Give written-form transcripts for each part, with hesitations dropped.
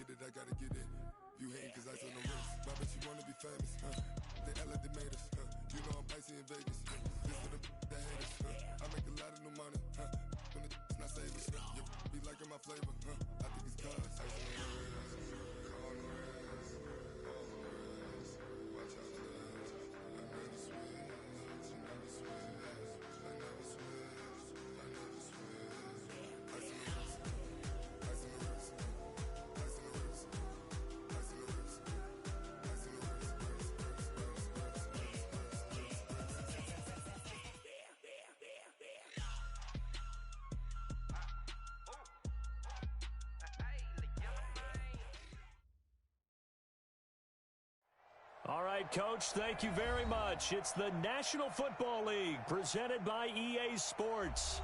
get it, I gotta get it. You hating cause I on the wrist. My bitch, you wanna be famous, They act like they made us, You know I'm icy in Vegas, This for the that hate us, I make a lot of new money, When it's not savers, You be liking my flavor, I think it's cause ice on the wrist, on the wrist, on the wrist. Watch out for this. I never switch, I never switch, I never switch, I never switch. Ice on the wrist, ice on the wrist, ice on the wrist, ice on the wrist, ice on the wrist, All right, Coach, thank you very much. It's the National Football League presented by EA Sports.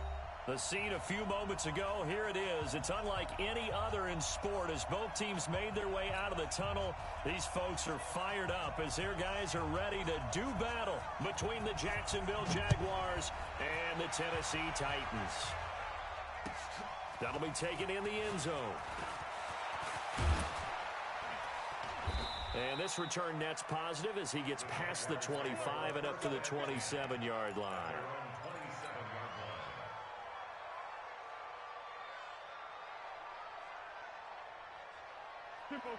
The scene a few moments ago, here it is. It's unlike any other in sport as both teams made their way out of the tunnel. These folks are fired up as their guys are ready to do battle between the Jacksonville Jaguars and the Tennessee Titans. That'll be taken in the end zone. And this return net's positive as he gets past the 25 and up to the 27-yard line. Tempo.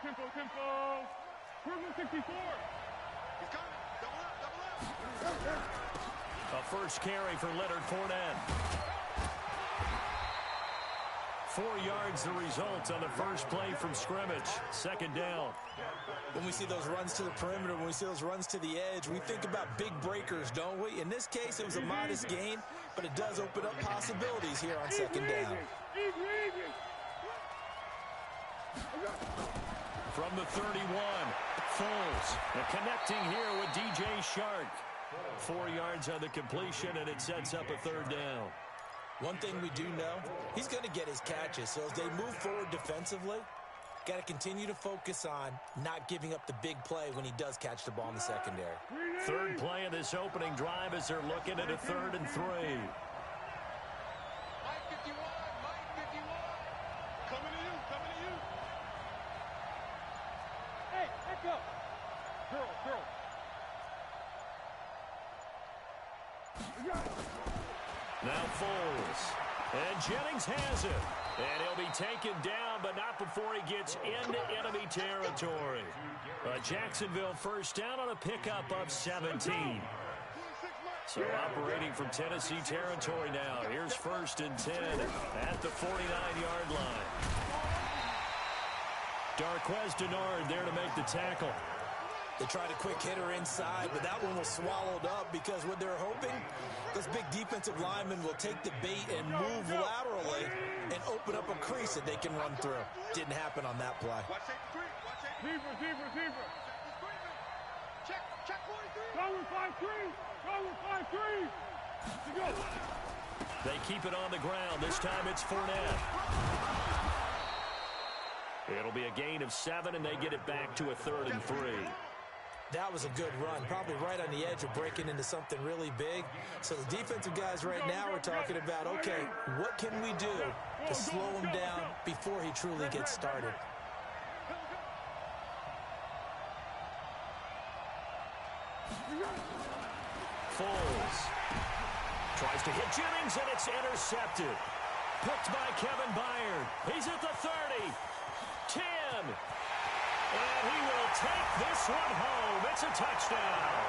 Purple 64. He's coming. Double up. A first carry for Leonard Fournette. 4 yards the result on the first play from scrimmage. Second down. When we see those runs to the perimeter, when we see those runs to the edge, we think about big breakers, don't we? In this case, it was a modest gain, but it does open up possibilities here on second down. From the 31, Foles. Connecting here with DJ Shark. 4 yards on the completion, and it sets up a third down. One thing we do know, he's going to get his catches. So as they move forward defensively, got to continue to focus on not giving up the big play when he does catch the ball in the secondary. Third play of this opening drive as they're looking at a 3rd and 3. Mike 51. Coming to you. Hey, let's go. Girl. Now Foles. And Jennings has it. And he'll be taken down, but not before he gets into enemy territory. Jacksonville first down on a pickup of 17. So operating from Tennessee territory now. Here's 1st and 10 at the 49-yard line. Darqueze Dennard there to make the tackle. They tried a quick hitter inside, but that one was swallowed up because what they're hoping, this big defensive lineman will take the bait and move laterally and open up a crease that they can run through. Didn't happen on that play. Receiver. Check 43. Go with 5-3. Go. They keep it on the ground. This time it's Fournette. It'll be a gain of 7, and they get it back to a 3rd and 3. That was a good run, probably right on the edge of breaking into something really big. So the defensive guys right now are talking about, okay, what can we do to slow him down before he truly gets started? Foles tries to hit Jennings, and it's intercepted. Picked by Kevin Byard. He's at the 30. 10. And he will take this one home. It's a touchdown.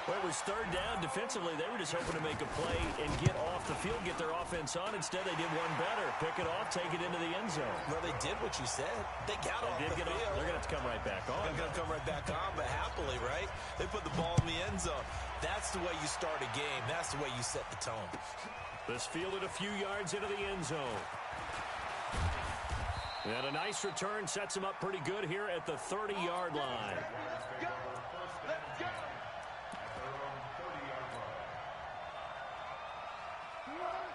Well, it was 3rd down. Defensively, they were just hoping to make a play and get off the field, get their offense on. Instead, they did one better. Pick it off, take it into the end zone. Well, they did what you said. They got off the field. They're going to have to come right back on. They're going to come right back on, but happily, right? They put the ball in the end zone. That's the way you start a game. That's the way you set the tone. This fielded a few yards into the end zone. And a nice return sets him up pretty good here at the 30-yard line.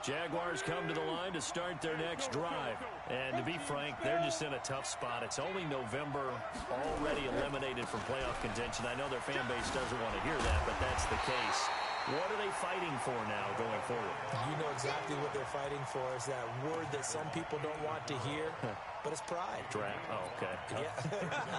Jaguars come to the line to start their next drive. And to be frank, they're just in a tough spot. It's only November, already eliminated from playoff contention. I know their fan base doesn't want to hear that, but that's the case. What are they fighting for now going forward? You know exactly what they're fighting for is that word that some people don't want to hear. but it's pride. Draft. Oh, okay. Yeah.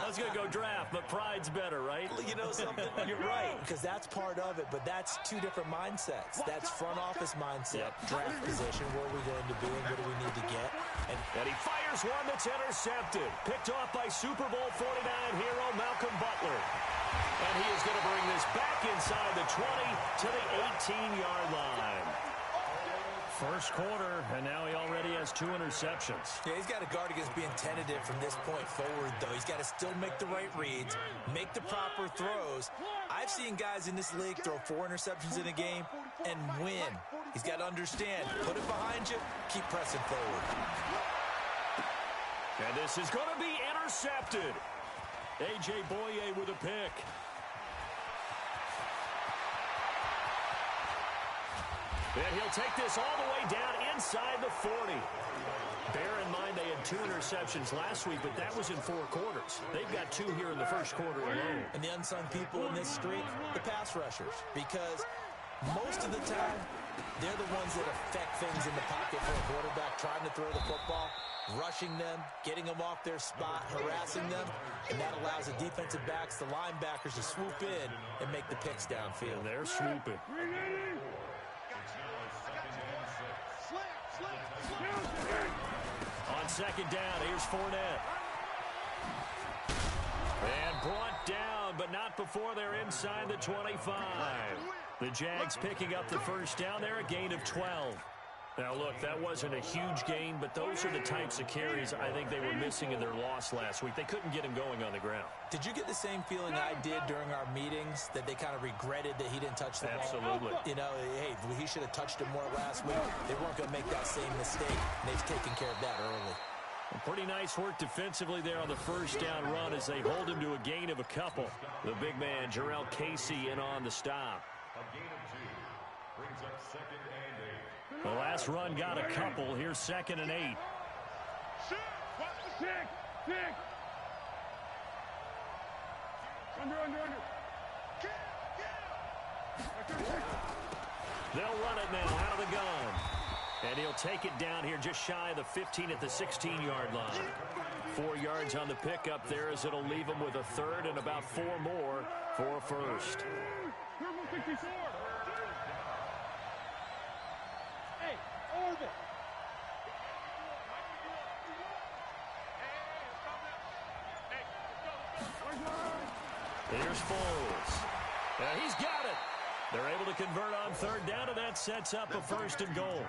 I was going to go draft, but pride's better, right? You know something? You're right, because that's part of it, but that's two different mindsets. That's front office mindset, draft position, where are we going to be and what do we need to get? And he fires one that's intercepted. Picked off by Super Bowl 49 hero Malcolm Butler. And he is going to bring this back inside the 20 to the 18-yard line. First quarter, and now he already has 2 interceptions. Yeah, he's got to guard against being tentative from this point forward, though. He's got to still make the right reads, make the proper throws. I've seen guys in this league throw 4 interceptions in a game and win. He's got to understand, put it behind you, keep pressing forward. And this is going to be intercepted. A.J. Boye with a pick. And he'll take this all the way down inside the 40. Bear in mind they had 2 interceptions last week, but that was in 4 quarters. They've got 2 here in the first quarter alone. And the unsung people in this streak, the pass rushers, because most of the time, they're the ones that affect things in the pocket for a quarterback, trying to throw the football, rushing them, getting them off their spot, harassing them, and that allows the defensive backs, the linebackers, to swoop in and make the picks downfield. And they're swooping. On second down, here's Fournette. And brought down, but not before they're inside the 25. The Jags picking up the first down there, a gain of 12. Now, look, that wasn't a huge gain, but those are the types of carries I think they were missing in their loss last week. They couldn't get him going on the ground. Did you get the same feeling I did during our meetings, that they kind of regretted that he didn't touch the ball? Absolutely. You know, hey, he should have touched him more last week. They weren't going to make that same mistake, and they've taken care of that early. Pretty nice work defensively there on the first down run as they hold him to a gain of a couple. The big man, Jarrell Casey, in on the stop. A gain of 2. Brings up 2nd and 8. The last run got a couple. Here's 2nd and 8. Six. Under. They'll run it now out of the gun. And he'll take it down here just shy of the 15 at the 16-yard line. 4 yards on the pickup there as it'll leave him with a third and about 4 more for a first. Purple 64. Hey, orbit. Here's Foles. And he's got it. They're able to convert on third down, and that sets up a first and goal.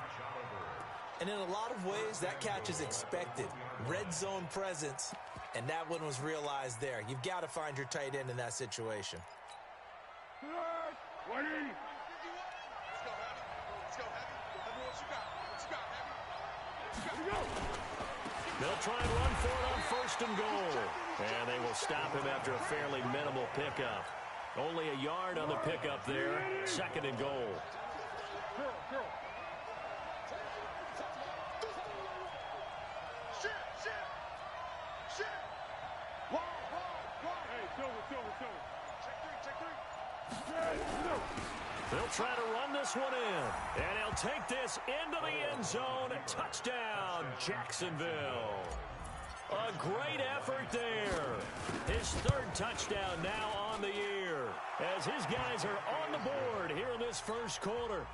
And in a lot of ways, that catch is expected. Red zone presence, and that one was realized there. You've got to find your tight end in that situation. 180. They'll try and run for it on first and goal. And they will stop him after a fairly minimal pickup. Only a yard on the pickup there. 2nd and goal. Girl. Shit. Hey, Silver. Check 3. They'll try to run this one in. And he'll take this into the end zone. Touchdown, Jacksonville. A great effort there. His 3rd touchdown now on the year, as his guys are on the board here in this first quarter.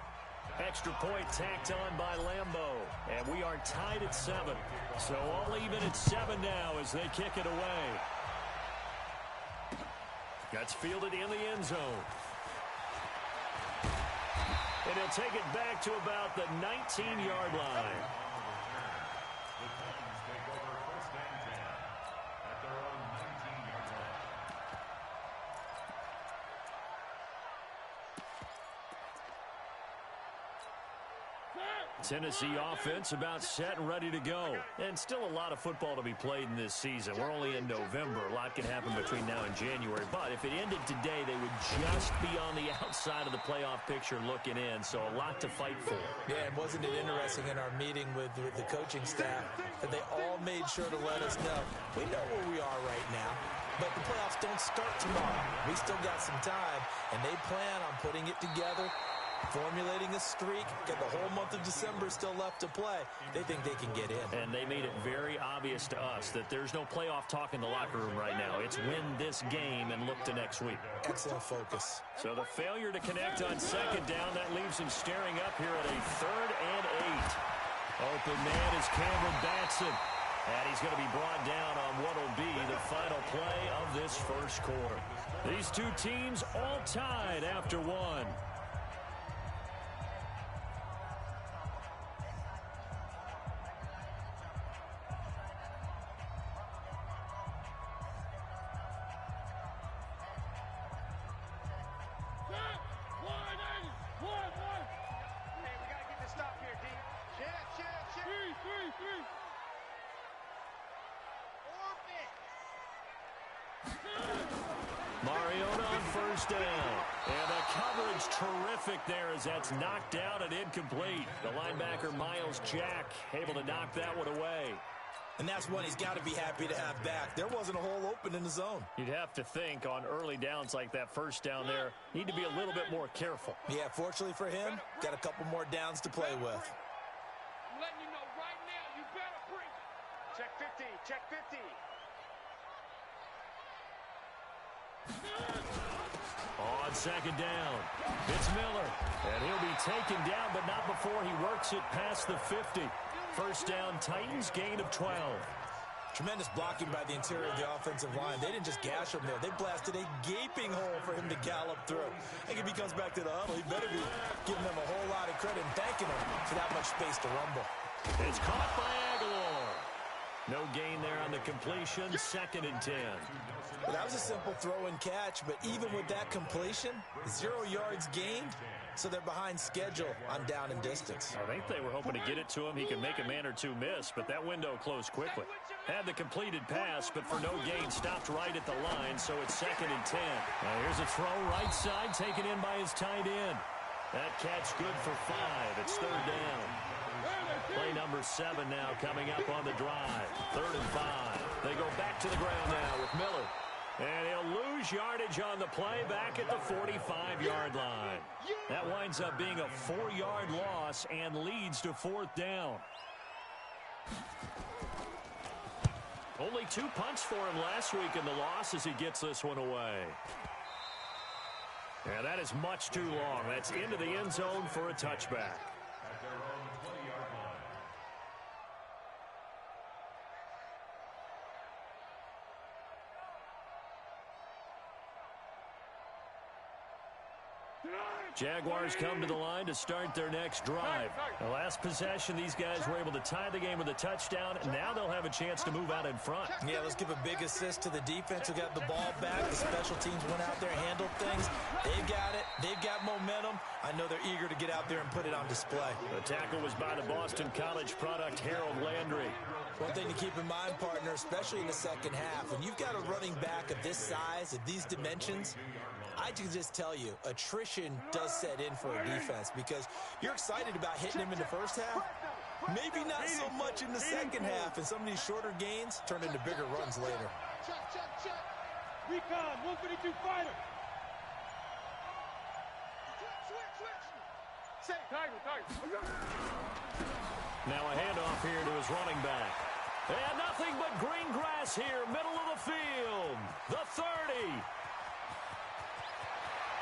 Extra point tacked on by Lambeau, and we are tied at 7. So all even at 7 now as they kick it away. That's fielded in the end zone. And he'll take it back to about the 19-yard line. Tennessee offense about set and ready to go. And still a lot of football to be played in this season. We're only in November. A lot can happen between now and January. But if it ended today, they would just be on the outside of the playoff picture looking in. So a lot to fight for. Yeah, and wasn't it interesting in our meeting with the coaching staff that they all made sure to let us know, we know where we are right now, but the playoffs don't start tomorrow. We still got some time, and they plan on putting it together formulating a streak, got the whole month of December still left to play. They think they can get in. And they made it very obvious to us that there's no playoff talk in the locker room right now. It's win this game and look to next week. Excellent focus. So the failure to connect on second down, that leaves him staring up here at a 3rd and 8. Open man is Cameron Batson. And he's going to be brought down on what will be the final play of this first quarter. These two teams all tied after one. Mariota on first down. And the coverage terrific there as that's knocked down and incomplete. The linebacker, Miles Jack, able to knock that one away. And that's one he's got to be happy to have back. There wasn't a hole open in the zone. You'd have to think on early downs like that first down there, need to be a little bit more careful. Yeah, fortunately for him, got a couple more downs to play with. I'm letting you know right now, you better bring it. Check 50, check 50. On second down, it's Miller. And he'll be taken down, but not before he works it past the 50. First down, Titans, gain of 12. Tremendous blocking by the interior of the offensive line. They didn't just gash him there. They blasted a gaping hole for him to gallop through. I think if he comes back to the huddle, he better be giving them a whole lot of credit and thanking them for that much space to rumble. It's caught by Aguilar. No gain there on the completion, 2nd and 10. Well, that was a simple throw and catch, but even with that completion, 0 yards gained, so they're behind schedule on down and distance. I think they were hoping to get it to him. He could make a man or two miss, but that window closed quickly. Had the completed pass, but for no gain, stopped right at the line, so it's 2nd and 10. Now here's a throw right side, taken in by his tight end. That catch good for 5. It's 3rd down. Play number 7 now coming up on the drive. 3rd and 5. They go back to the ground now with Miller. And he'll lose yardage on the play back at the 45-yard line. That winds up being a 4-yard loss and leads to 4th down. Only 2 punts for him last week in the loss as he gets this one away. And that is much too long. That's into the end zone for a touchback. Jaguars come to the line to start their next drive. The last possession, these guys were able to tie the game with a touchdown, and now they'll have a chance to move out in front. Yeah, let's give a big assist to the defense who got the ball back. The special teams went out there and handled things. They've got it. They've got momentum. I know they're eager to get out there and put it on display. The tackle was by the Boston College product, Harold Landry. One thing to keep in mind, partner, especially in the second half, when you've got a running back of this size, of these dimensions, I can just tell you, attrition does set in for a defense because you're excited about hitting him in the first half. Maybe not so much in the second half, and some of these shorter gains turn into bigger runs later. Check. Recon, 152 fighter. Switch. Tiger. Now a handoff here to his running back. And nothing but green grass here, middle of the field. The 30.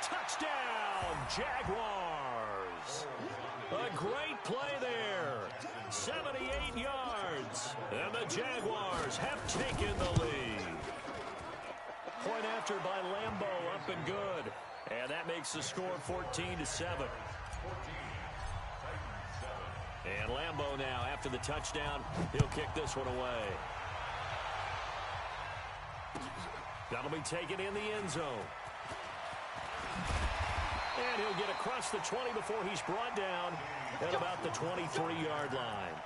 Touchdown, Jaguars. A great play there. 78 yards. And the Jaguars have taken the lead. Point after by Lambeau, up and good. And that makes the score 14-7. And Lambeau now, after the touchdown, he'll kick this one away. That'll be taken in the end zone. And he'll get across the 20 before he's brought down at about the 23-yard line.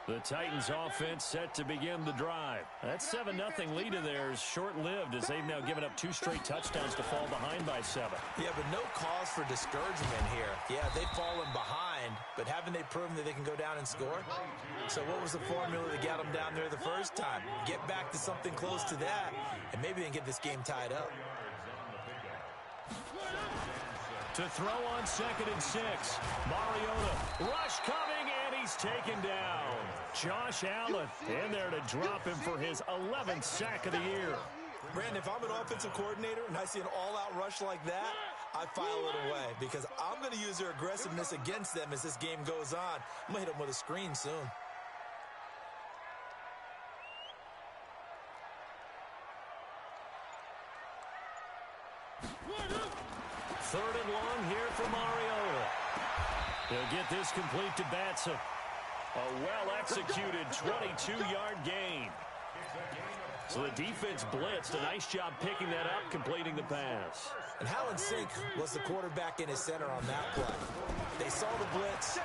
The Titans offense set to begin the drive. That 7-0 lead of theirs short-lived as they've now given up 2 straight touchdowns to fall behind by 7. Yeah, but no cause for discouragement here. Yeah, they've fallen behind, but haven't they proven that they can go down and score? So what was the formula that got them down there the first time? Get back to something close to that, and maybe they can get this game tied up. To throw on 2nd and 6. Mariota, rush coming, and he's taken down. Josh Allen in there to drop him for his 11th sack of the year. Brandon, if I'm an offensive coordinator and I see an all-out rush like that, I file it away because I'm going to use their aggressiveness against them as this game goes on. I'm going to hit them with a screen soon. Third and long here for Mariota. He'll get this complete to Batson. A well-executed 22-yard gain. So the defense blitzed. A nice job picking that up, completing the pass. And Hallen Sink was the quarterback in his center on that play. They saw the blitz,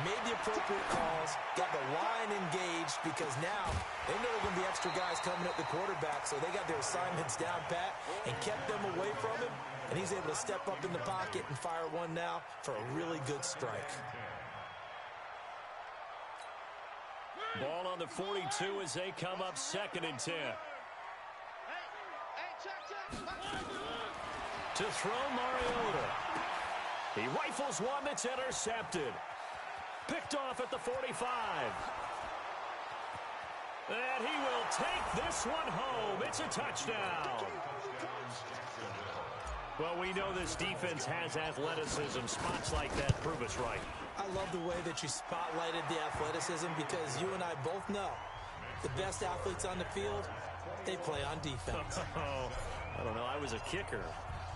made the appropriate calls, got the line engaged because now they know there are going to be extra guys coming at the quarterback, so they got their assignments down pat and kept them away from him, and he's able to step up in the pocket and fire one now for a really good strike. Ball on the 42 as they come up 2nd and 10. To throw Mariota. He rifles one that's intercepted. Picked off at the 45. And he will take this one home. It's a touchdown. Well, we know this defense has athleticism. Spots like that prove us right. I love the way that you spotlighted the athleticism because you and I both know the best athletes on the field, they play on defense. I don't know. I was a kicker.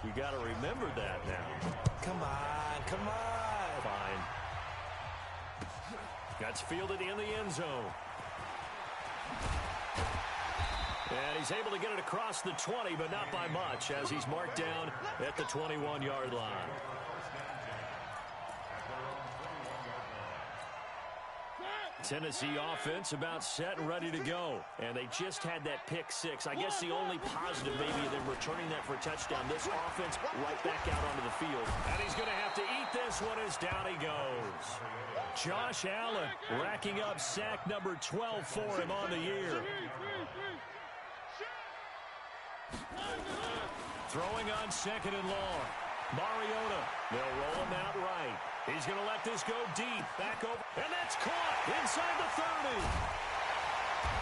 You got to remember that now. Come on, come on. Fine. That's fielded in the end zone. And he's able to get it across the 20, but not by much, as he's marked down at the 21-yard line. Tennessee offense about set and ready to go. And they just had that pick 6. I guess the only positive maybe of them returning that for a touchdown. This offense right back out onto the field. And he's going to have to eat this one as down he goes. Josh Allen racking up sack number 12 for him on the year. Throwing on 2nd and long. Mariota, they'll roll him out right. He's going to let this go deep. Back over. And that's caught inside the 30.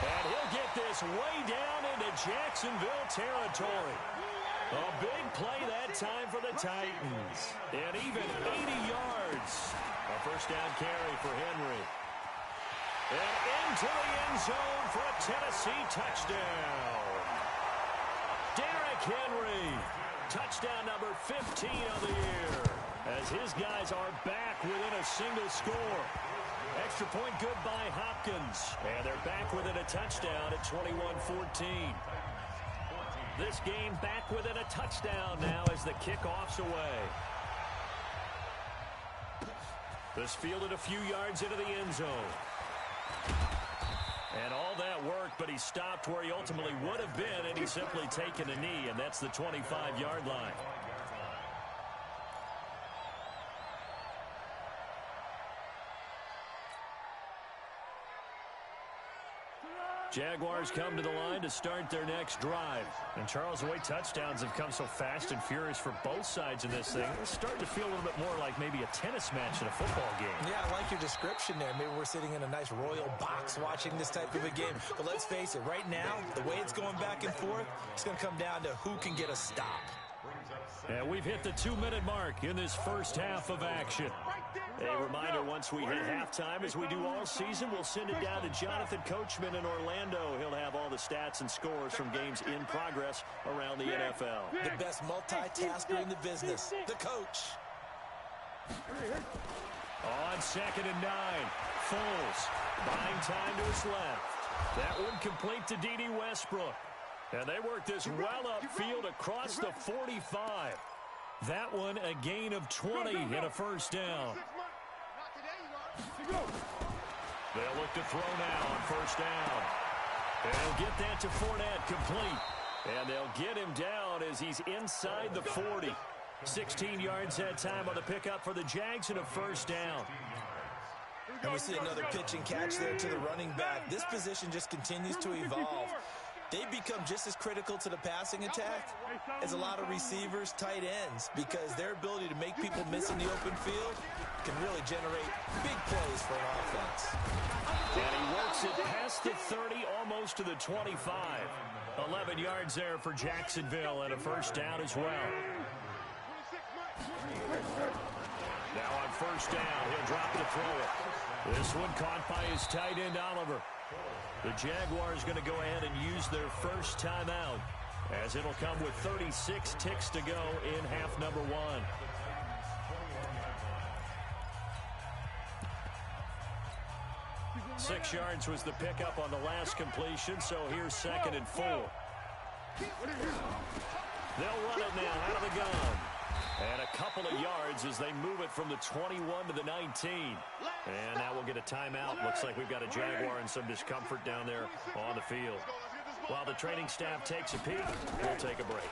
And he'll get this way down into Jacksonville territory. A big play that time for the Titans. And even 80 yards. A first down carry for Henry. And into the end zone for a Tennessee touchdown. Derrick Henry. Touchdown number 15 of the year. As his guys are back within a single score. Extra point good by Hopkins. And they're back within a touchdown at 21-14. This game back within a touchdown now as the kickoff's away. This fielded a few yards into the end zone. And all that worked, but he stopped where he ultimately would have been, and he's simply taken a knee, and that's the 25-yard line. Jaguars come to the line to start their next drive. And Charles, the way touchdowns have come so fast and furious for both sides in this thing, it's starting to feel a little bit more like maybe a tennis match in a football game. Yeah, I like your description there. Maybe we're sitting in a nice royal box watching this type of a game. But let's face it, right now, the way it's going back and forth, it's going to come down to who can get a stop. And we've hit the 2-minute mark in this first half of action. A reminder, once we hit halftime, as we do all season, we'll send it down to Jonathan Coachman in Orlando. He'll have all the stats and scores from games in progress around the NFL. The best multitasker in the business, the coach. On 2nd and 9, Foles buying time to his left. That one complete to D.D. Westbrook. And they work this well upfield across the 45. That one a gain of 20 and a first down. They'll look to throw now on first down. And they'll get that to Fournette, complete. And they'll get him down as he's inside the 40. 16 yards that time on the pickup for the Jags and a first down. And we see another pitch and catch there to the running back. This position just continues to evolve. They become just as critical to the passing attack as a lot of receivers, tight ends, because their ability to make people miss in the open field can really generate big plays for an offense. And he works it past the 30, almost to the 25. 11 yards there for Jacksonville and a first down as well. Now on first down, he'll drop to throw it. This one caught by his tight end, Oliver. The Jaguars going to go ahead and use their first timeout, as it'll come with 36 ticks to go in half number one. Six yards was the pickup on the last completion, so here's 2nd and 4. They'll run it now out of the gun. And a couple of yards as they move it from the 21 to the 19. And now we'll get a timeout. Looks like we've got a Jaguar and some discomfort down there on the field. While the training staff takes a peek, we'll take a break.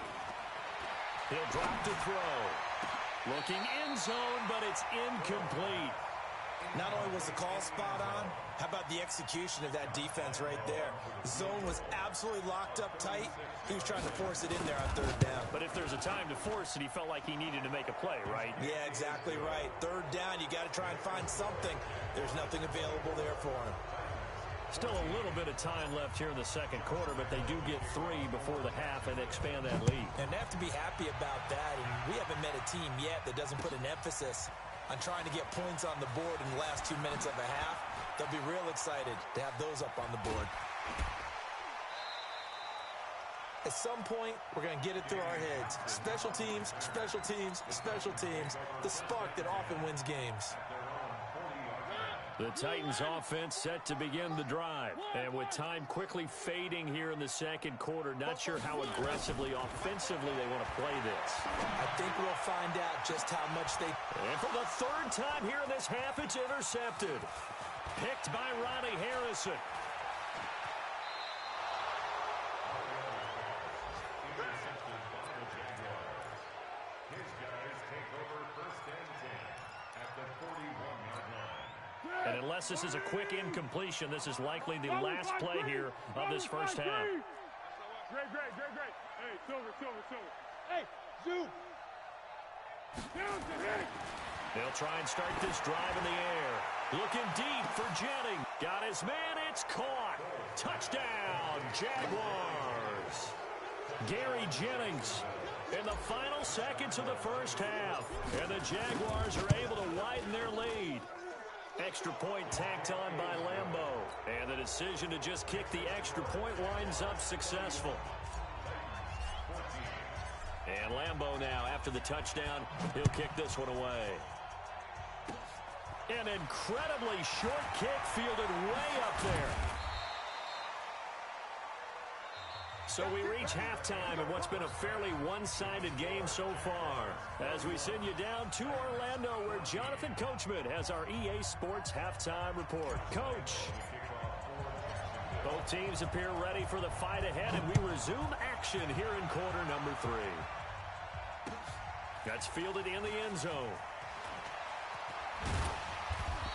He'll drop to throw. Looking end zone, but it's incomplete. Not only was the call spot on, how about the execution of that defense right there? The zone was absolutely locked up tight. He was trying to force it in there on third down. But if there's a time to force it, he felt like he needed to make a play, right? Yeah, exactly right. Third down, you got to try and find something. There's nothing available there for him. Still a little bit of time left here in the second quarter, but they do get 3 before the half and expand that lead. And they have to be happy about that. And we haven't met a team yet that doesn't put an emphasis on trying to get points on the board in the last 2 minutes of a half. They'll be real excited to have those up on the board. At some point, we're going to get it through our heads. Special teams, special teams, special teams. The spark that often wins games. The Titans offense set to begin the drive. And with time quickly fading here in the second quarter, not sure how aggressively, offensively they want to play this. I think we'll find out just how much they... And for the third time here in this half, it's intercepted. Picked by Ronnie Harrison. And unless this is a quick incompletion, this is likely the last play here of this first half. Great. Hey, Silver. Hey, Zoo. Down to him. They'll try and start this drive in the air. Looking deep for Jennings. Got his man. It's caught. Touchdown, Jaguars. Gary Jennings in the final seconds of the first half. And the Jaguars are able to widen their lead. Extra point tacked on by Lambeau. And the decision to just kick the extra point winds up successful. And Lambeau now, after the touchdown, he'll kick this one away. An incredibly short kick fielded way up there. So we reach halftime in what's been a fairly one-sided game so far, as we send you down to Orlando, where Jonathan Coachman has our EA Sports halftime report. Coach. Both teams appear ready for the fight ahead, and we resume action here in quarter number 3. That's fielded in the end zone.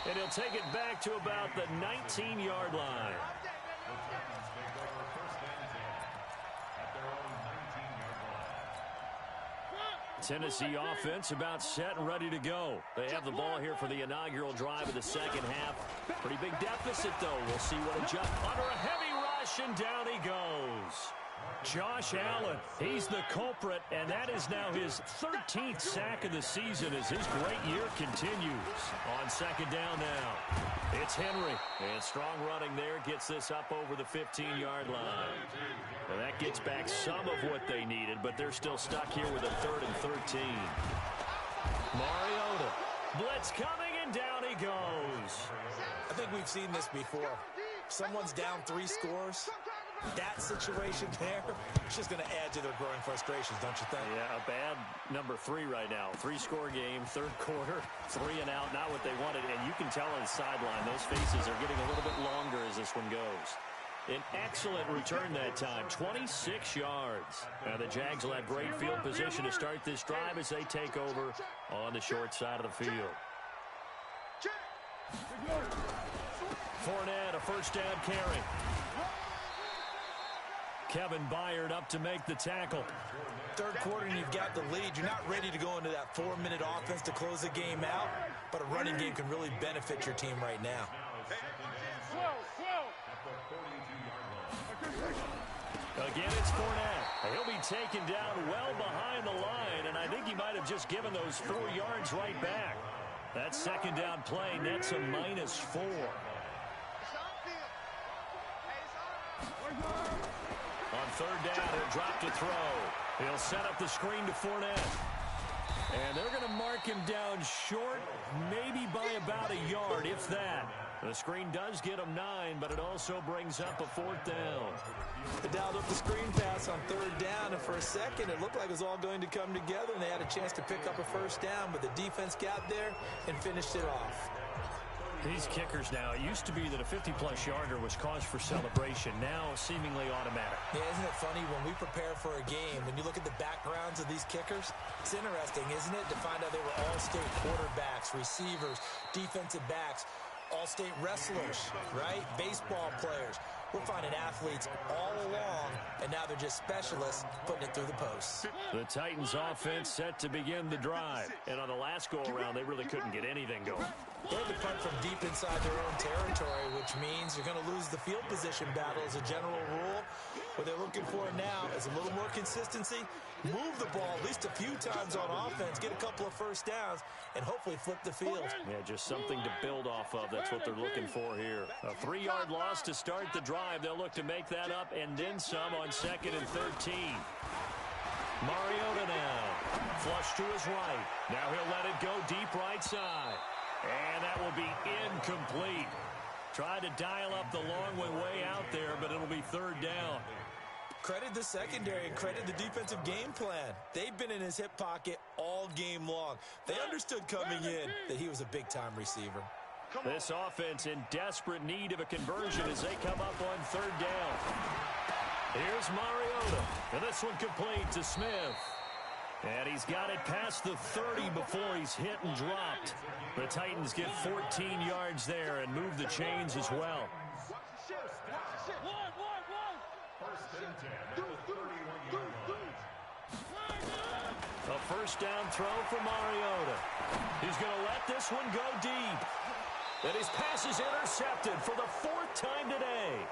And he'll take it back to about the 19-yard line. Tennessee offense about set and ready to go. They have the ball here for the inaugural drive of the second half. Pretty big deficit, though. We'll see what adjusts. Under a heavy rush, and down he goes. Josh Allen, he's the culprit, and that is now his 13th sack of the season as his great year continues. On second down now, it's Henry. And strong running there gets this up over the 15-yard line. Well, that gets back some of what they needed, but they're still stuck here with a 3rd and 13. Mariota, blitz coming, and down he goes. I think we've seen this before. Someone's down 3 scores. that situation there, it's just going to add to their growing frustrations, don't you think? Yeah, a bad number 3 right now. 3-score game, third quarter, 3 and out, not what they wanted. And you can tell on the sideline, those faces are getting a little bit longer as this one goes. An excellent return that time, 26 yards. Now the Jags will have great field position to start this drive as they take over on the short side of the field. Fournette, a first down carry. Kevin Byard up to make the tackle. Third quarter and you've got the lead. You're not ready to go into that 4-minute offense to close the game out, but a running game can really benefit your team right now. Again, it's Fournette. He'll be taken down well behind the line, and I think he might have just given those 4 yards right back. That second down play nets a -4. On third down, he'll drop to throw. He'll set up the screen to Fournette. And they're going to mark him down short, maybe by about a yard, if that. The screen does get him 9, but it also brings up a 4th down. They dialed up the screen pass on third down, and for a second, it looked like it was all going to come together, and they had a chance to pick up a first down, but the defense got there and finished it off. These kickers now, it used to be that a 50-plus yarder was cause for celebration. Now, seemingly automatic. Yeah, isn't it funny when we prepare for a game, when you look at the backgrounds of these kickers, it's interesting, isn't it, to find out they were all-state quarterbacks, receivers, defensive backs, all-state wrestlers, right? Baseball players. We're finding athletes all along, and now they're just specialists putting it through the posts. The Titans offense set to begin the drive. And on the last go-around, they really couldn't get anything going. They had to punt from deep inside their own territory, which means you're going to lose the field position battle as a general rule. What they're looking for now is a little more consistency, move the ball at least a few times on offense, get a couple of first downs, and hopefully flip the field. Yeah, just something to build off of. That's what they're looking for here. A 3-yard loss to start the drive. They'll look to make that up and then some on 2nd and 13. Mariota now. Flush to his right. Now he'll let it go deep right side. And that will be incomplete. Tried to dial up the long way out there, but it'll be third down. Credit the secondary and credit the defensive game plan. They've been in his hip pocket all game long. They understood coming in that he was a big-time receiver. This offense in desperate need of a conversion as they come up on third down. Here's Mariota. And this one complete to Smith. And he's got it past the 30 before he's hit and dropped. The Titans get 14 yards there and move the chains as well. A first down throw for Mariota. He's going to let this one go deep. And his pass is intercepted for the 4th time today.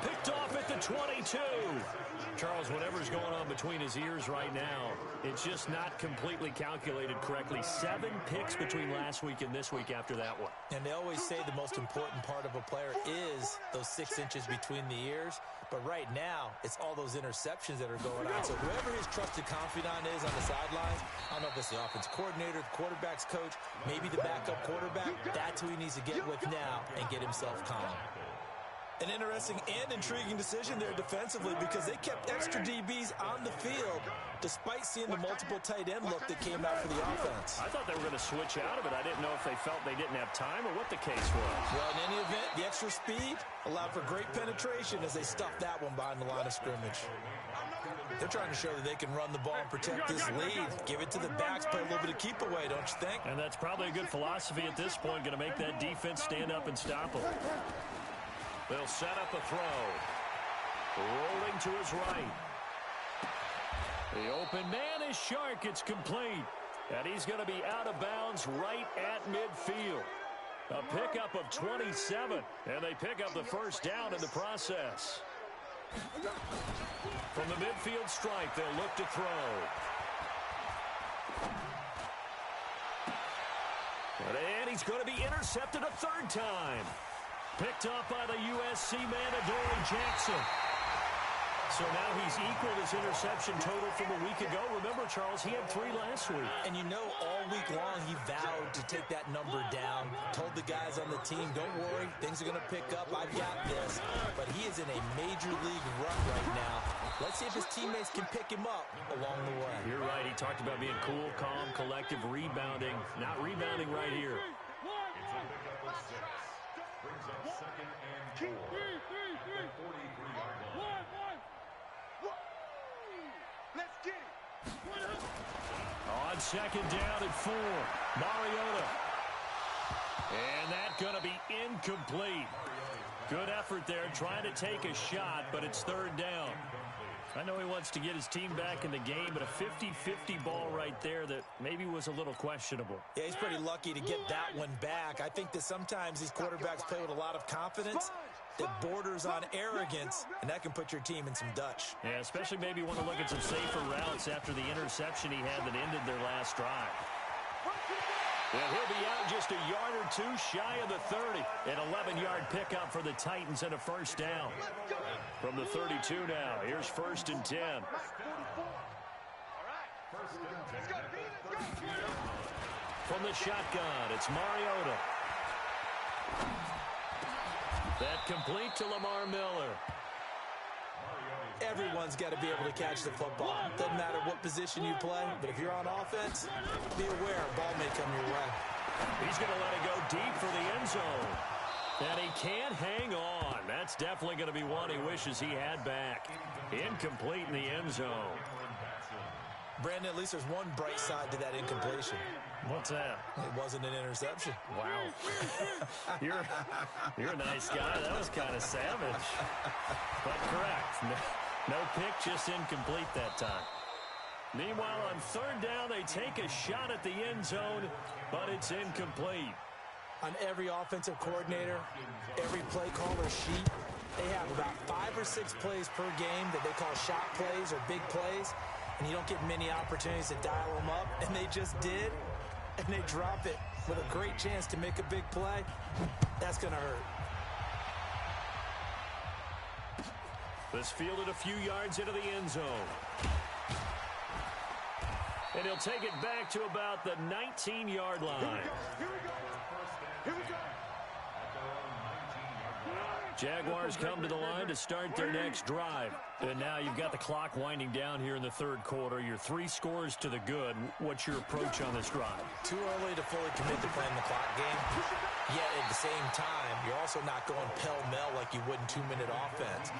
Picked off at the 22. Charles, whatever's going on between his ears right now, it's just not completely calculated correctly. 7 picks between last week and this week after that one. And they always say the most important part of a player is those 6 inches between the ears. But right now, it's all those interceptions that are going on. So whoever his trusted confidant is on the sidelines, I don't know if it's the offensive coordinator, the quarterback's coach, maybe the backup quarterback, that's who he needs to get with now and get himself calm. An interesting and intriguing decision there defensively because they kept extra DBs on the field despite seeing the multiple tight end look that came out for the offense. I thought they were going to switch out of it. I didn't know if they felt they didn't have time or what the case was. Well, in any event, the extra speed allowed for great penetration as they stuffed that one behind the line of scrimmage. They're trying to show that they can run the ball and protect this lead. Give it to the backs, play a little bit of keep away, don't you think? And that's probably a good philosophy at this point, going to make that defense stand up and stop them. They'll set up a throw. Rolling to his right. The open man is Shark. It's complete. And he's going to be out of bounds right at midfield. A pickup of 27. And they pick up the first down in the process. From the midfield strike, they'll look to throw. And he's going to be intercepted a 3rd time. Picked up by the USC man, Adoree Jackson. So now he's equaled his interception total from a week ago. Remember, Charles, he had 3 last week. And you know, all week long he vowed to take that number down. Told the guys on the team, don't worry, things are going to pick up. I've got this. But he is in a major league run right now. Let's see if his teammates can pick him up along the way. You're right. He talked about being cool, calm, collective, rebounding. Not rebounding right here. It's a pickup of 6. Brings up 2nd and 4. The 43-yard line. Let's get it. On 2nd down and 4, Mariota. And that's going to be incomplete. Good effort there, trying to take a shot, but it's 3rd down. I know he wants to get his team back in the game, but a 50-50 ball right there that maybe was a little questionable. Yeah, he's pretty lucky to get that one back. I think that sometimes these quarterbacks play with a lot of confidence that borders on arrogance, and that can put your team in some Dutch. Yeah, especially maybe want to look at some safer routes after the interception he had that ended their last drive. And he'll be out just a yard or 2 shy of the 30. An 11-yard pickup for the Titans and a 1st down. From the 32 now, here's 1st and 10. From the shotgun, it's Mariota. That complete to Lamar Miller. Everyone's got to be able to catch the football. Doesn't matter what position you play, but if you're on offense, be aware, ball may come your way. He's going to let it go deep for the end zone. And he can't hang on. That's definitely going to be one he wishes he had back. Incomplete in the end zone. Brandon, at least there's one bright side to that incompletion. What's that? It wasn't an interception. Wow. You're a nice guy. That was kind of savage. But correct. No pick, just incomplete that time. Meanwhile, on 3rd down, they take a shot at the end zone, but it's incomplete. On every offensive coordinator, every play caller sheet, they have about 5 or 6 plays per game that they call shot plays or big plays, and you don't get many opportunities to dial them up, and they just did, and they drop it with a great chance to make a big play. That's going to hurt. This fielded a few yards into the end zone. And he'll take it back to about the 19-yard line. Here we go. Jaguars come to the line to start their next drive. And now you've got the clock winding down here in the 3rd quarter. You're 3 scores to the good. What's your approach on this drive? Too early to fully commit to playing the clock game. Yet at the same time, you're also not going pell-mell like you would in 2-minute offense.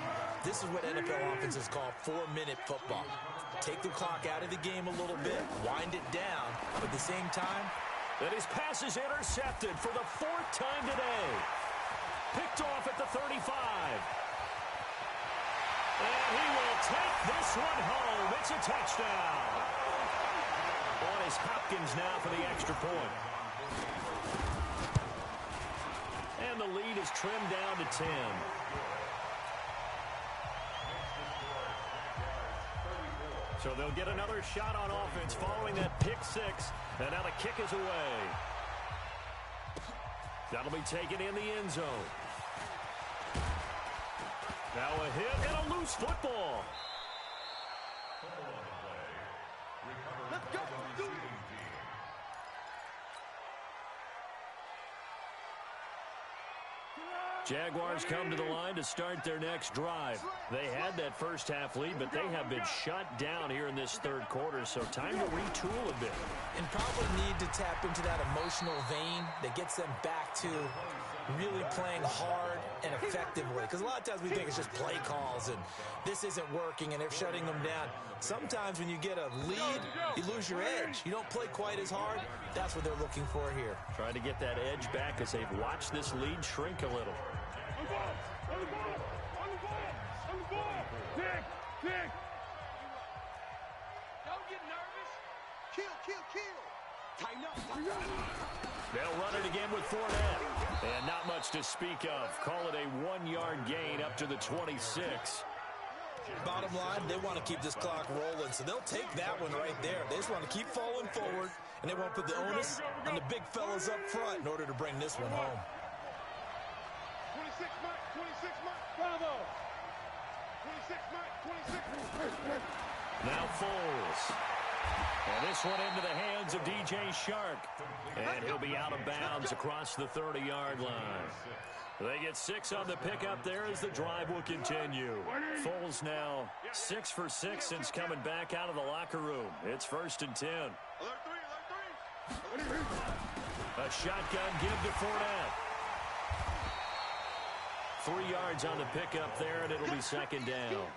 This is what NFL offenses call 4-minute football. Take the clock out of the game a little bit, wind it down, but at the same time. And his pass is intercepted for the 4th time today. Picked off at the 35. And he will take this one home. It's a touchdown. On is Hopkins now for the extra point. And the lead is trimmed down to 10. So they'll get another shot on offense following that pick 6. And now the kick is away. That'll be taken in the end zone. Now a hit and a loose football. Let's go. Jaguars come to the line to start their next drive. They had that first half lead, but they have been shut down here in this 3rd quarter, so time to retool a bit. And probably need to tap into that emotional vein that gets them back to really playing hard and effectively. Because a lot of times we think it's just play calls and this isn't working and they're shutting them down. Sometimes when you get a lead, you lose your edge. You don't play quite as hard. That's what they're looking for here. Trying to get that edge back as they've watched this lead shrink a little. Pick. Don't get nervous. Kill. Tighten up. They'll run it again with Fournette. And not much to speak of. Call it a 1-yard gain up to the 26. Bottom line, they want to keep this clock rolling, so they'll take that one right there. They just want to keep falling forward, and they want to put the onus on the big fellas up front in order to bring this one home. 26 Mike. Bravo. 26 Now Foles. And this one into the hands of DJ Shark. And he'll be out of bounds across the 30-yard line. They get 6 on the pickup there as the drive will continue. Foles now 6 for 6 since coming back out of the locker room. It's 1st and 10. A shotgun give to Fournette. 3 yards on the pickup there, and it'll be 2nd down.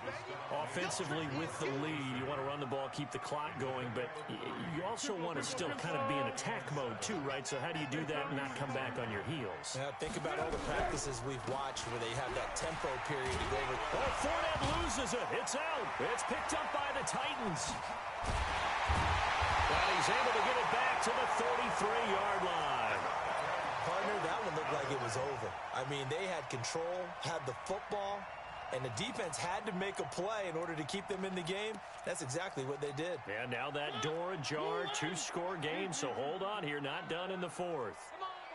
Offensively with the lead, you want to run the ball, keep the clock going, but you also want to still kind of be in attack mode too, right? So how do you do that and not come back on your heels? Yeah, think about all the practices we've watched where they have that tempo period to go over. Oh, Fournette loses it. It's out. It's picked up by the Titans. But he's able to get it back to the 33-yard line. Partner, that one looked like it was over. I mean, they had control, had the football, and the defense had to make a play in order to keep them in the game. That's exactly what they did. And now that door ajar, 2-score game, so hold on here, not done in the 4th.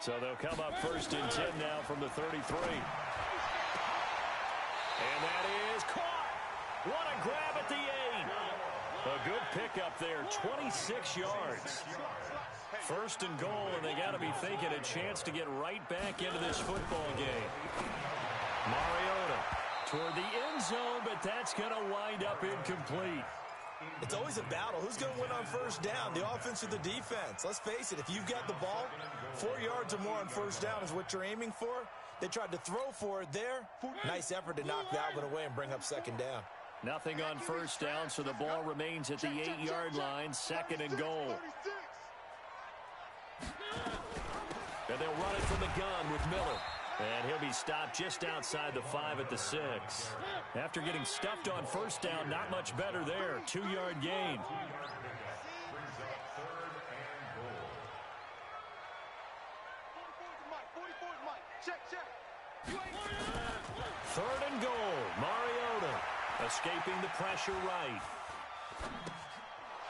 So they'll come up 1st and 10 now from the 33. And that is caught. What a grab at the 8. A good pickup there, 26 yards. 1st and goal, and they got to be thinking a chance to get right back into this football game. Mariota toward the end zone, but that's going to wind up incomplete. It's always a battle. Who's going to win on 1st down, the offense or the defense? Let's face it, if you've got the ball, 4 yards or more on 1st down is what you're aiming for. They tried to throw for it there. Nice effort to knock that one away and bring up 2nd down. Nothing on 1st down, so the ball remains at the 8-yard line, 2nd and goal. And they'll run it from the gun with Miller. And he'll be stopped just outside the 5 at the 6. After getting stuffed on 1st down, not much better there. 2-yard gain. Third and goal. Mariota escaping the pressure right.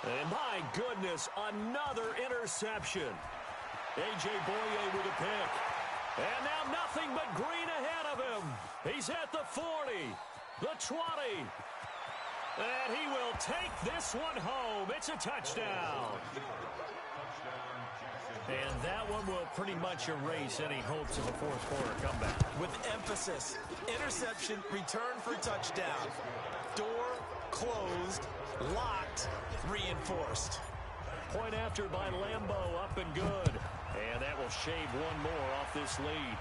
And my goodness, another interception. A.J. Boye with a pick. And now nothing but green ahead of him. He's at the 40, the 20. And he will take this one home. It's a touchdown. And that one will pretty much erase any hopes of a 4th quarter comeback. With emphasis, interception, return for touchdown. Door closed, locked, reinforced. Point after by Lambeau, up and good. And that will shave one more off this lead.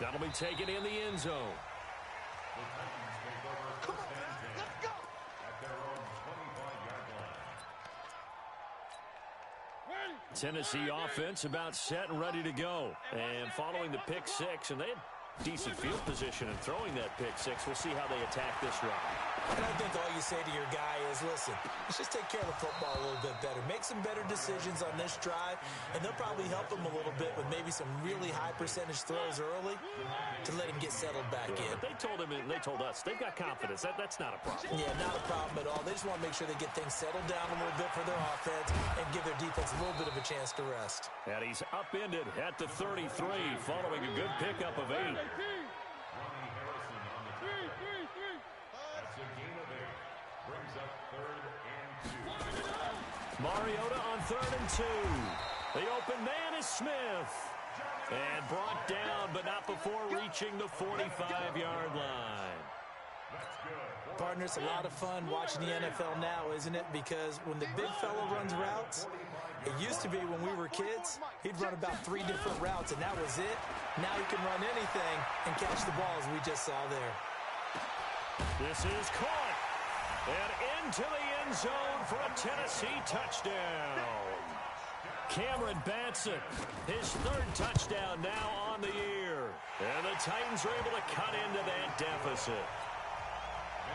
That'll be taken in the end zone. Come on, let's go. At their own 25-yard line. Tennessee offense about set and ready to go. And following the pick 6, and they had decent field position in throwing that pick 6. We'll see how they attack this run. And I think all you say to your guy is, listen, let's just take care of the football a little bit better. Make some better decisions on this drive, and they'll probably help him a little bit with maybe some really high percentage throws early to let him get settled back in. But they told him, and they told us, they've got confidence. That's not a problem. Yeah, not a problem at all. They just want to make sure they get things settled down a little bit for their offense and give their defense a little bit of a chance to rest. And he's upended at the 33 following a good pickup of 8. Mariota on 3rd and 2. The open man is Smith. And brought down, but not before reaching the 45-yard line. Partner, it's a lot of fun watching the NFL now, isn't it? Because when the big fella runs routes, it used to be when we were kids, he'd run about 3 different routes, and that was it. Now he can run anything and catch the ball, as we just saw there. This is caught. And into the end zone for a Tennessee touchdown. Cameron Batson, his 3rd touchdown now on the year. And the Titans are able to cut into that deficit.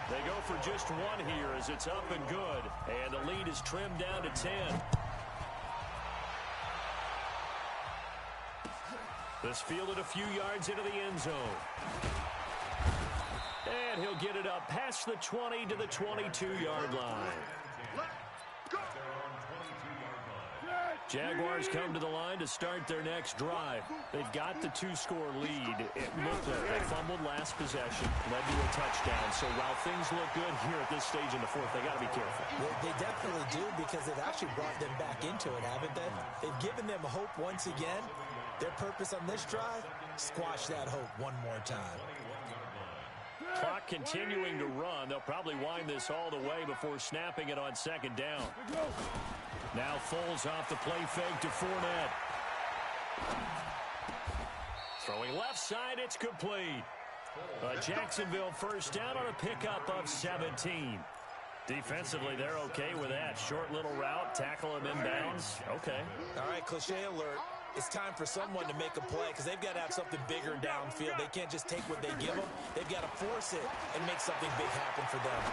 They go for just 1 here as it's up and good. And the lead is trimmed down to 10. This fielded a few yards into the end zone. And he'll get it up past the 20 to the 22-yard line. Jaguars come to the line to start their next drive. They've got the 2-score lead. It looked like they fumbled last possession, led to a touchdown. So while things look good here at this stage in the fourth, they got to be careful. They definitely do, because they've actually brought them back into it, haven't they? They've given them hope once again. Their purpose on this drive, squash that hope one more time. Clock continuing to run. They'll probably wind this all the way before snapping it on second down. Now Foles off the play fake to Fournette. Throwing left side, it's complete. Jacksonville first down on a pickup of 17. Defensively, they're okay with that. Short little route, tackle him inbounds. Okay. All right, cliche alert. It's time for someone to make a play, because they've got to have something bigger downfield. They can't just take what they give them. They've got to force it and make something big happen for them.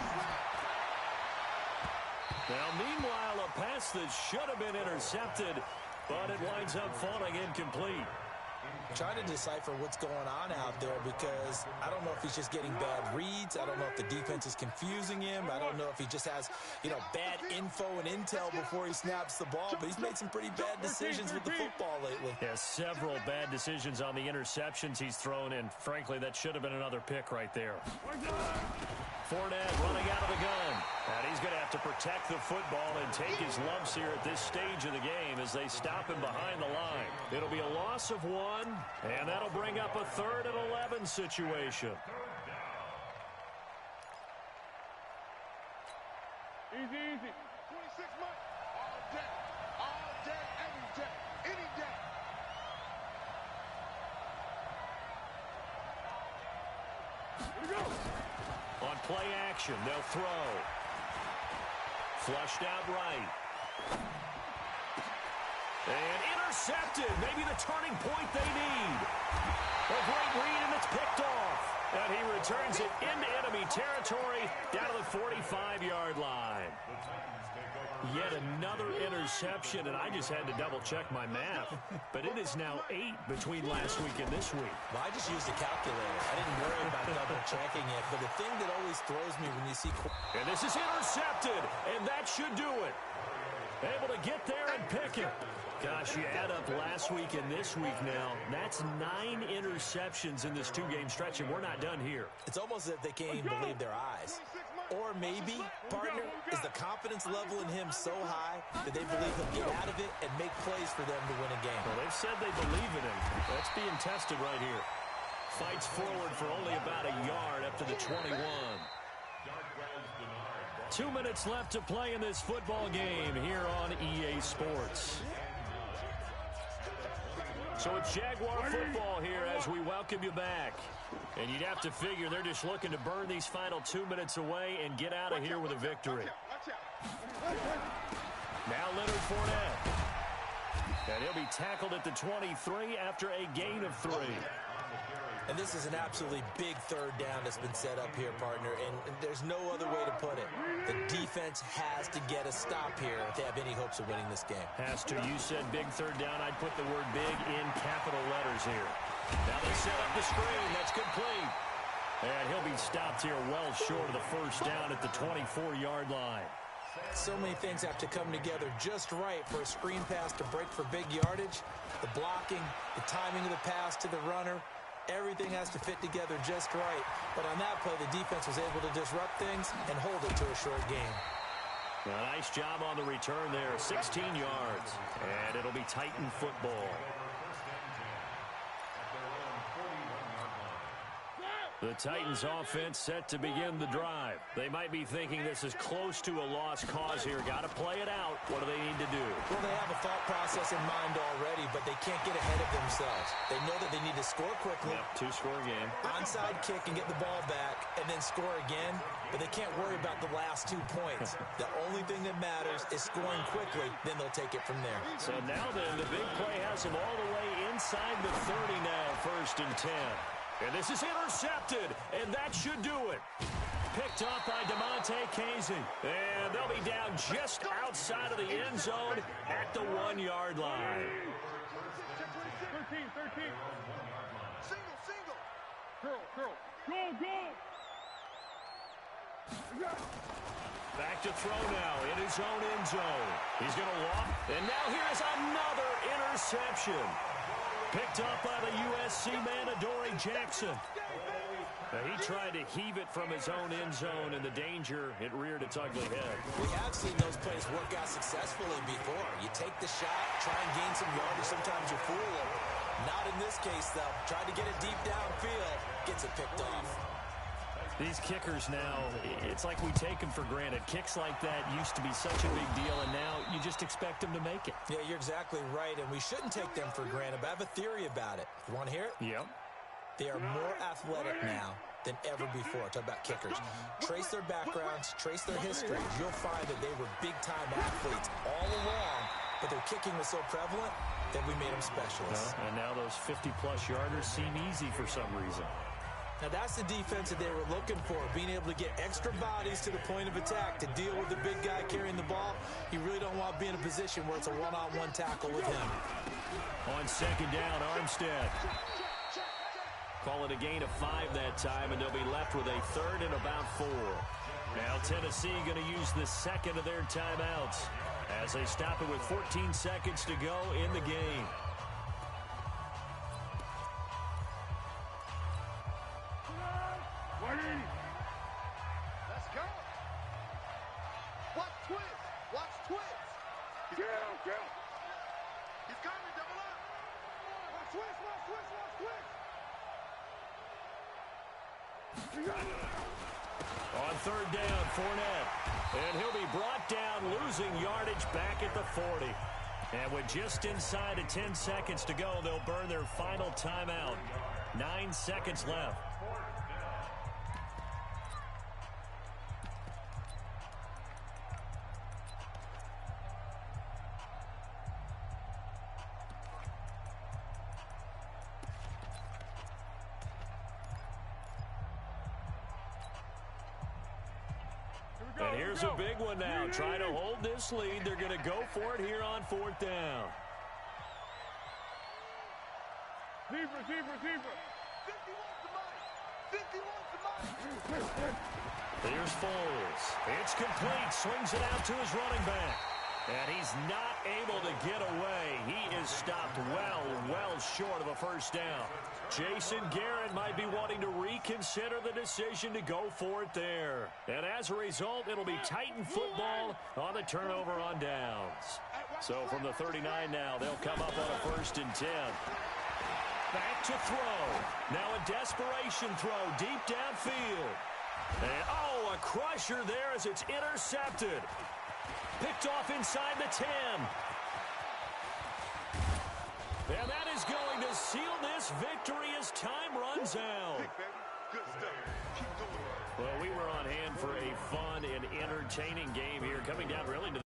Now, meanwhile, a pass that should have been intercepted, but it winds up falling incomplete. Trying to decipher what's going on out there, because I don't know if he's just getting bad reads. I don't know if the defense is confusing him. I don't know if he just has, bad info and intel before he snaps the ball. But he's made some pretty bad decisions with the football lately. Yeah, several bad decisions on the interceptions he's thrown, and frankly, that should have been another pick right there. Fournette running out of the gun. And he's going to have to protect the football and take his lumps here at this stage of the game as they stop him behind the line. It'll be a loss of 1, and that'll bring up a 3rd and 11 situation. Easy. 26 months. All day, every day, any day. Here we go. On play action, they'll throw. Flushed out right. And intercepted. Maybe the turning point they need. A great read, and it's picked off. And he returns it into enemy territory down to the 45-yard line. Yet another interception, and I just had to double-check my math. But it is now 8 between last week and this week. Well, I just used a calculator. I didn't worry about double-checking it. But the thing that always throws me when you see... And this is intercepted, and that should do it. Able to get there and pick it. Gosh, you add up last week and this week now. That's 9 interceptions in this 2-game stretch, and we're not done here. It's almost as if they can't even believe their eyes. Or maybe, partner, is the confidence level in him so high that they believe he'll get out of it and make plays for them to win a game. Well, they've said they believe in him. That's being tested right here. Fights forward for only about a yard up to the 21. 2 minutes left to play in this football game here on EA Sports. So it's Jaguar football here as we welcome you back. And you'd have to figure they're just looking to burn these final 2 minutes away and get out of here with a victory. Now Leonard Fournette. And he'll be tackled at the 23 after a gain of 3. And this is an absolutely big 3rd down that's been set up here, partner, and there's no other way to put it. The defense has to get a stop here if they have any hopes of winning this game. Has to. You said big 3rd down. I'd put the word big in capital letters here. Now they set up the screen. That's complete. And he'll be stopped here well short of the first down at the 24-yard line. So many things have to come together just right for a screen pass to break for big yardage. The blocking, the timing of the pass to the runner, everything has to fit together just right. But on that play, the defense was able to disrupt things and hold it to a short game. A nice job on the return there, 16 yards. And it'll be Titan football. The Titans offense set to begin the drive. They might be thinking this is close to a lost cause here. Got to play it out. What do they need to do? Well, they have a thought process in mind already, but they can't get ahead of themselves. They know that they need to score quickly. Yep, 2-score game. Onside kick and get the ball back, and then score again. But they can't worry about the last 2 points. The only thing that matters is scoring quickly. Then they'll take it from there. So now then, the big play has them all the way inside the 30 now, 1st and 10. And this is intercepted, and that should do it. Picked up by DeMonte Casey. And they'll be down just outside of the end zone at the 1-yard line. 13. Single. Curl. Go. Back to throw now in his own end zone. He's going to walk, and now here's another interception. Picked up by the USC man, Adoree Jackson. He tried to heave it from his own end zone, and the danger, it reared its ugly head. We have seen those plays work out successfully before. You take the shot, try and gain some yardage. Sometimes you fool them. Not in this case, though. Tried to get it deep downfield. Gets it picked off. These kickers now, it's like we take them for granted. Kicks like that used to be such a big deal, and now you just expect them to make it. Yeah, you're exactly right, and we shouldn't take them for granted, but I have a theory about it. You want to hear it? Yep. They are more athletic now than ever before. Talk about kickers. Trace their backgrounds, trace their histories. You'll find that they were big-time athletes all along, but their kicking was so prevalent that we made them specialists. And now those 50-plus yarders seem easy for some reason. Now, that's the defense that they were looking for, being able to get extra bodies to the point of attack to deal with the big guy carrying the ball. You really don't want to be in a position where it's a one-on-one tackle with him. On second down, Armstead. Call it a gain of 5 that time, and they'll be left with a third and about 4. Now Tennessee going to use the second of their timeouts as they stop it with 14 seconds to go in the game. Let's go. Watch twist. Watch twist. Get him, get him. He's coming, double up. Watch twist, watch twist, watch twist. On third down, Fournette. And he'll be brought down, losing yardage back at the 40. And with just inside of 10 seconds to go, they'll burn their final timeout. 9 seconds left. And here's a big one now. Trying to hold this lead. They're going to go for it here on fourth down. Zebra, zebra, zebra. 50 wants the mic. 50 wants the mic. Here's Foles. It's complete. Swings it out to his running back. And he's not able to get away. He is stopped well short of a first down. Jason Garrett might be wanting to reconsider the decision to go for it there. And as a result, it'll be Titan football on the turnover on downs. So from the 39 now, they'll come up on a 1st and 10. Back to throw. Now a desperation throw deep downfield. And, a crusher there as it's intercepted. Picked off inside the 10. And that is going to seal this victory as time runs out. Good stuff. Keep doing it. Well, we were on hand for a fun and entertaining game here, coming down really to